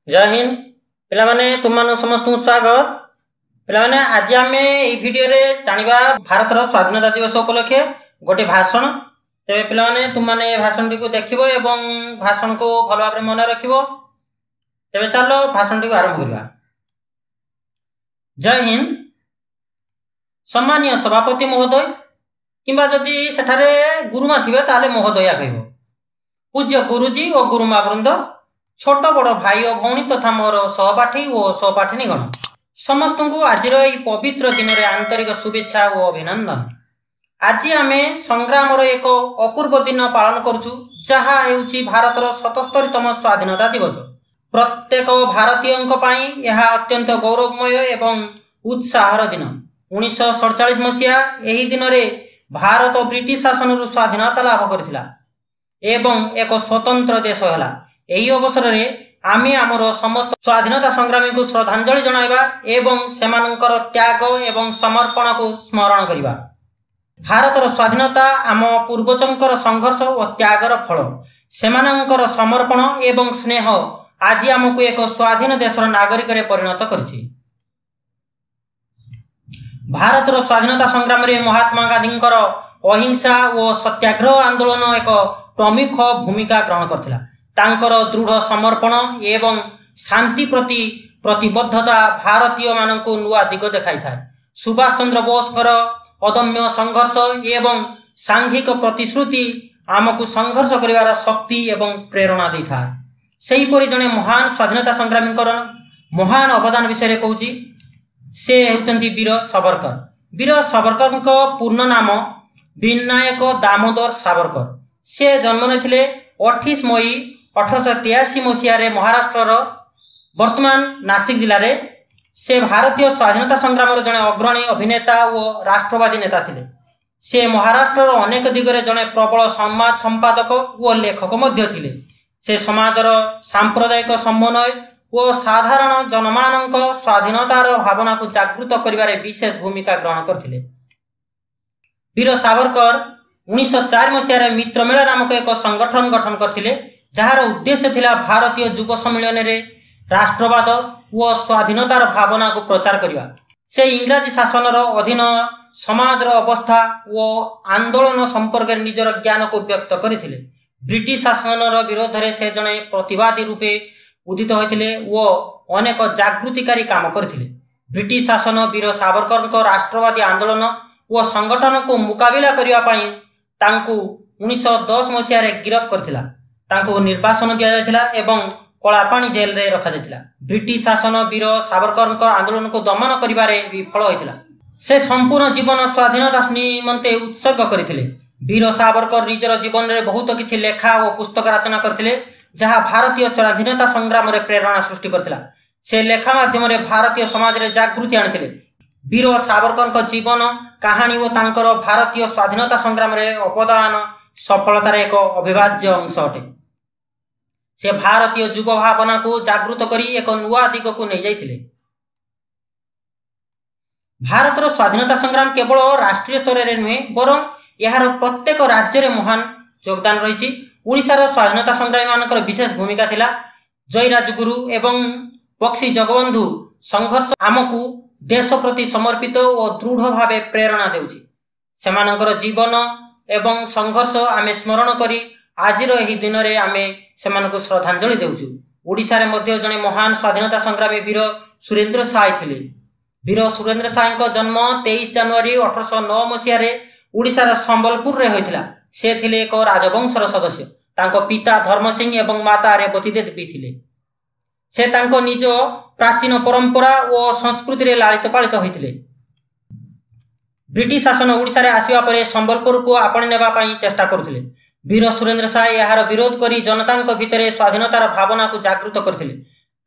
जय हिंद पिलामाने तुम समस्त स्वागत। पिलामाने आज आम ये भिडियो जानिबा भारत स्वाधीनता दिवस उपलक्षे गोटे भाषण। तेरे पिलामाने तुम माने भाषण टी को देखिबो एवं भाषण को भल भाव मन रखिबो। तेरे चलो भाषण टी को आरंभ करबा। जय हिंद। सम्मानीय सभापति महोदय किंबा जदि सेठारे गुरुमा थिबे ताले महोदया कहबो। पूज्य गुरुजी और गुरुमा वृंद, छोट बड़ भाई और भौणी तथा मोर सहपाठी और सहपाठिनीगण समस्त को आज पवित्र दिन में आंतरिक शुभेच्छा और अभिनंदन। आज आम संग्राम एक अपूर्व दिन पालन करुचु जहा हेउछि भारतर 77तम स्वाधीनता दिवस। प्रत्येक भारतीय यह अत्यंत गौरवमय एवं उत्साहर दिन। 1947 मसीहा यही दिन में भारत ब्रिटिश शासन स्वाधीनता लाभ करथिला एवं एक स्वतंत्र देश है। यही अवसर में आमे आमर समस्त स्वाधीनता संग्रामी को श्रद्धांजलि जणाइबा एवं सेमानंकर त्याग एवं समर्पण को स्मरण करिबा। भारतर स्वाधीनता आम पूर्वजंकर संघर्ष और त्यागर फल। सेमानंकर समर्पण एवं स्नेह आज आमको एक स्वाधीन देशर नागरिक रे परिणत करछि। भारतर स्वाधीनता संग्राम रे महात्मा गांधींकर अहिंसा और सत्याग्रह आंदोलन एक प्रमुख भूमिका ग्रहण करथिला। तांकर दृढ़ समर्पण एवं शांति प्रति प्रतिबद्धता भारतीय मानक नुआ दिग देखाई था। सुभाष चंद्र बोसकर अदम्य संघर्ष एवं सांघिक प्रतिश्रुति आमको संघर्ष करिवार शक्ति एवं प्रेरणा दी था। सेहीपरि जने महान स्वाधीनता संग्रामी महान अवदान विषय कहूची। से हेउचंती वीर सावरकर। वीर सावरकर पूर्ण नाम विनायक दामोदर सावरकर। से जन्म नेथिले 28 मई 1883 मसीह महाराष्ट्र वर्तमान नासिक जिले में। से भारतीय स्वाधीनता संग्राम जड़े अग्रणी अभिनेता और राष्ट्रवादी नेता थिले। से महाराष्ट्र अनेक दिगरे जड़े प्रबल समाज संपादक और लेखक मध्य थिले। से समाजर सांप्रदायिक समन्वय और साधारण जनमानक स्वाधीनतार भावना को जागृत करिवारे विशेष भूमिका ग्रहण करथिले। वीर सावरकर 1904 मसीह मित्रमेला नामक एक संगठन गठन करथिले जार उद्देश्य थिला भारतीय युव सम्मेलन रे राष्ट्रवाद और स्वाधीनतार भावना को प्रचार करिवा। से इंग्राजी शासनर अधीन समाजर अवस्था और आंदोलन संपर्क निजर ज्ञान को व्यक्त करथिले। ब्रिटिश शासनर विरोध रे से जने प्रतिवादी रूपे उदित होइथिले और अनेक जागृतिकारी काम करथिले। ब्रिटिश शासन वीर सावरकर को राष्ट्रवादी आंदोलन और संगठन को मुकाबिला करिवा पई तांकु 1910 मसीह गिरफ्त करथिला। तांको निर्वासन दिया जायथिला एवं कलापानी जेल रे रखा जायथिला। ब्रिटिश शासन वीर सावरकर आंदोलन को दमन करिबारे विफल होइथिला। से संपूर्ण जीवन स्वाधीनता निमंते उत्सर्ग करथिले। वीर सावरकर निजर जीवन रे बहुत किछि लेखा और पुस्तक रचना करथिले जहा भारतीय स्वाधीनता संग्राम रे प्रेरणा सृष्टि करथिला। से लेखा माध्यम रे भारतीय समाज रे जागृति आनिथिले। वीर सावरकर जीवन कहानी और तांकर भारतीय स्वाधीनता संग्राम रे अवदान सफलतार एक अविभाज्य अंश अटे। से भारतीय युव भावना को जागृत करी एक नुआ दिग को नहीं जाइथिले। भारतर स्वाधीनता संग्राम केवल राष्ट्रीय स्तर में नुहे बरं यार प्रत्येक राज्य में महान योगदान रही। ओडिशार स्वाधीनता संग्रामी मानकर विशेष भूमिका थिला। जयराजगुरु एवं बक्सी जगबंधु संघर्ष आमको देश प्रति समर्पित और दृढ़ भावे प्रेरणा देउछि। सेमानकर जीवन एवं संघर्ष आमे स्मरण करी आज यही दिन में आमे सेमानकु श्रद्धांजलि देउछु। ओडिशा रे मध्य जने महान स्वाधीनता संग्रामी वीर सुरेंद्र साय थिले। वीर सुरेंद्र साय को जन्म 23 जनवरी 1809 मसीह ओडिशार संबलपुर रे होइथिला। से थिले एक राजवंशर सदस्य। तांको पिता धर्म सिंह एवं माता रेवती देवी थिले। से तांको निज प्राचीन परंपरा और संस्कृति रे लालित पालित होइथिले। ब्रिटिश शासन ओडिशा रे आसीबा परे संबलपुर को आपणे नेबा पई चेष्टा करुथिले। वीर सुरेंद्र साय यार विरोध करी जनतांक भितरे स्वाधीनतार भावना को जागृत करथिले।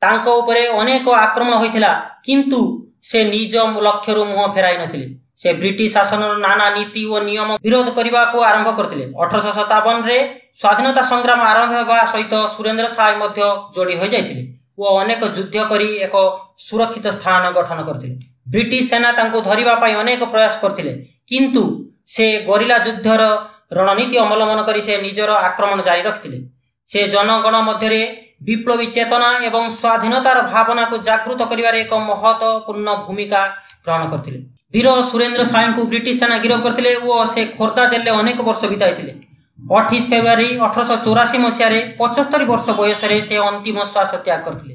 तांको उपरे अनेक आक्रमण होइथिला किंतु से निज लक्ष्य मुह फेराई नथिले। से ब्रिटिश शासनर नाना नीति और नियम विरोध करने को आरंभ करथिले। 1857 रे स्वाधीनता संग्राम आरंभ होगा सहित सुरेंद्र साय मध्य जोड़ी हो जाइथिले। वो अनेक युद्ध करी एक सुरक्षित स्थान गठन करथिले। ब्रिटिश सेना तांको धरिबा पई अनेक प्रयास करथिले किंतु से गरिला युद्धर रणनीति अवलंबन करी से निजर आक्रमण जारी रखिथिले। से जनगण मध्य विप्लवी चेतना एवं स्वाधीनतार भावना को जागृत करिवारे एक महत्वपूर्ण भूमिका ग्रहण करथिले। वीर सुरेंद्र साय को ब्रिटिश सेना गिरफ्त करथिले ओ से खोर्धा जेल अनेक वर्ष बिताइथिले। 28 फेब्रुआरी 1884 मसीह 75 वर्ष बयस से अंतिम श्वास त्याग करथिले।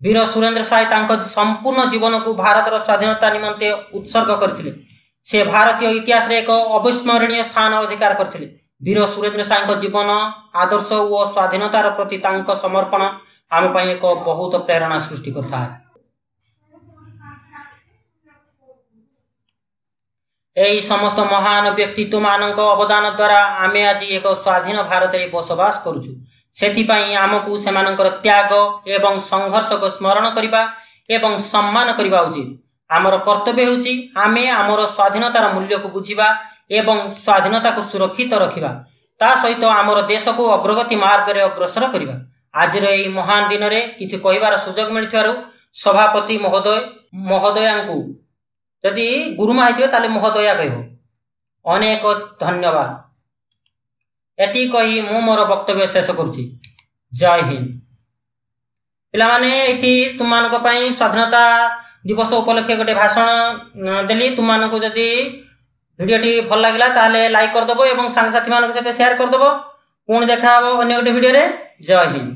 वीर सुरेंद्र साय तांको संपूर्ण जीवन को भारतर स्वाधीनता निमंते उत्सर्ग करथिले। से भारतीय इतिहास रे एक अविस्मरणीय स्थान अधिकार करथिले। वीर सुरेंद्र साय जीवन आदर्श और स्वाधीनतार प्रति तांको समर्पण आम पई एक बहुत प्रेरणा सृष्टि करता है। यही समस्त महान व्यक्तित्व मानक अवदान द्वारा आमे आज एक स्वाधीन भारत रे बसवास करूछु। सेथिपाई आमको सेमानकर त्याग एवं संघर्ष को स्मरण करिबा एवं सम्मान करिबा उचित। आमर कर्तव्य होछि आमे आमर स्वाधीनतार मूल्य को बुझिबा एवं स्वाधीनता को सुरक्षित रखिबा, ता सहित आमर देश को अग्रगति मार्ग रे अग्रसर करिबा। आज रे महान दिन रे किछि कहिबार सुजोग मिलिथारु सभापति महोदयांकु यदि गुरुमा हेतिबे ताले महोदया कहबो। अनेक धन्यवाद। एति कही मु मोर वक्तव्य शेष करूछि। जय हिंद। पिला माने एठी तुम मानक पई स्वाधीनता दिवस उपलक्षे गोटे भाषण देली। तुम मानक जदि वीडियोटी भल लागिला ताले लाइक कर दबो एवं सांग साथी मानक सहित शेयर कर दबो। पुणी देखा हबो अन्य गोटे वीडियो रे। जय हिंद।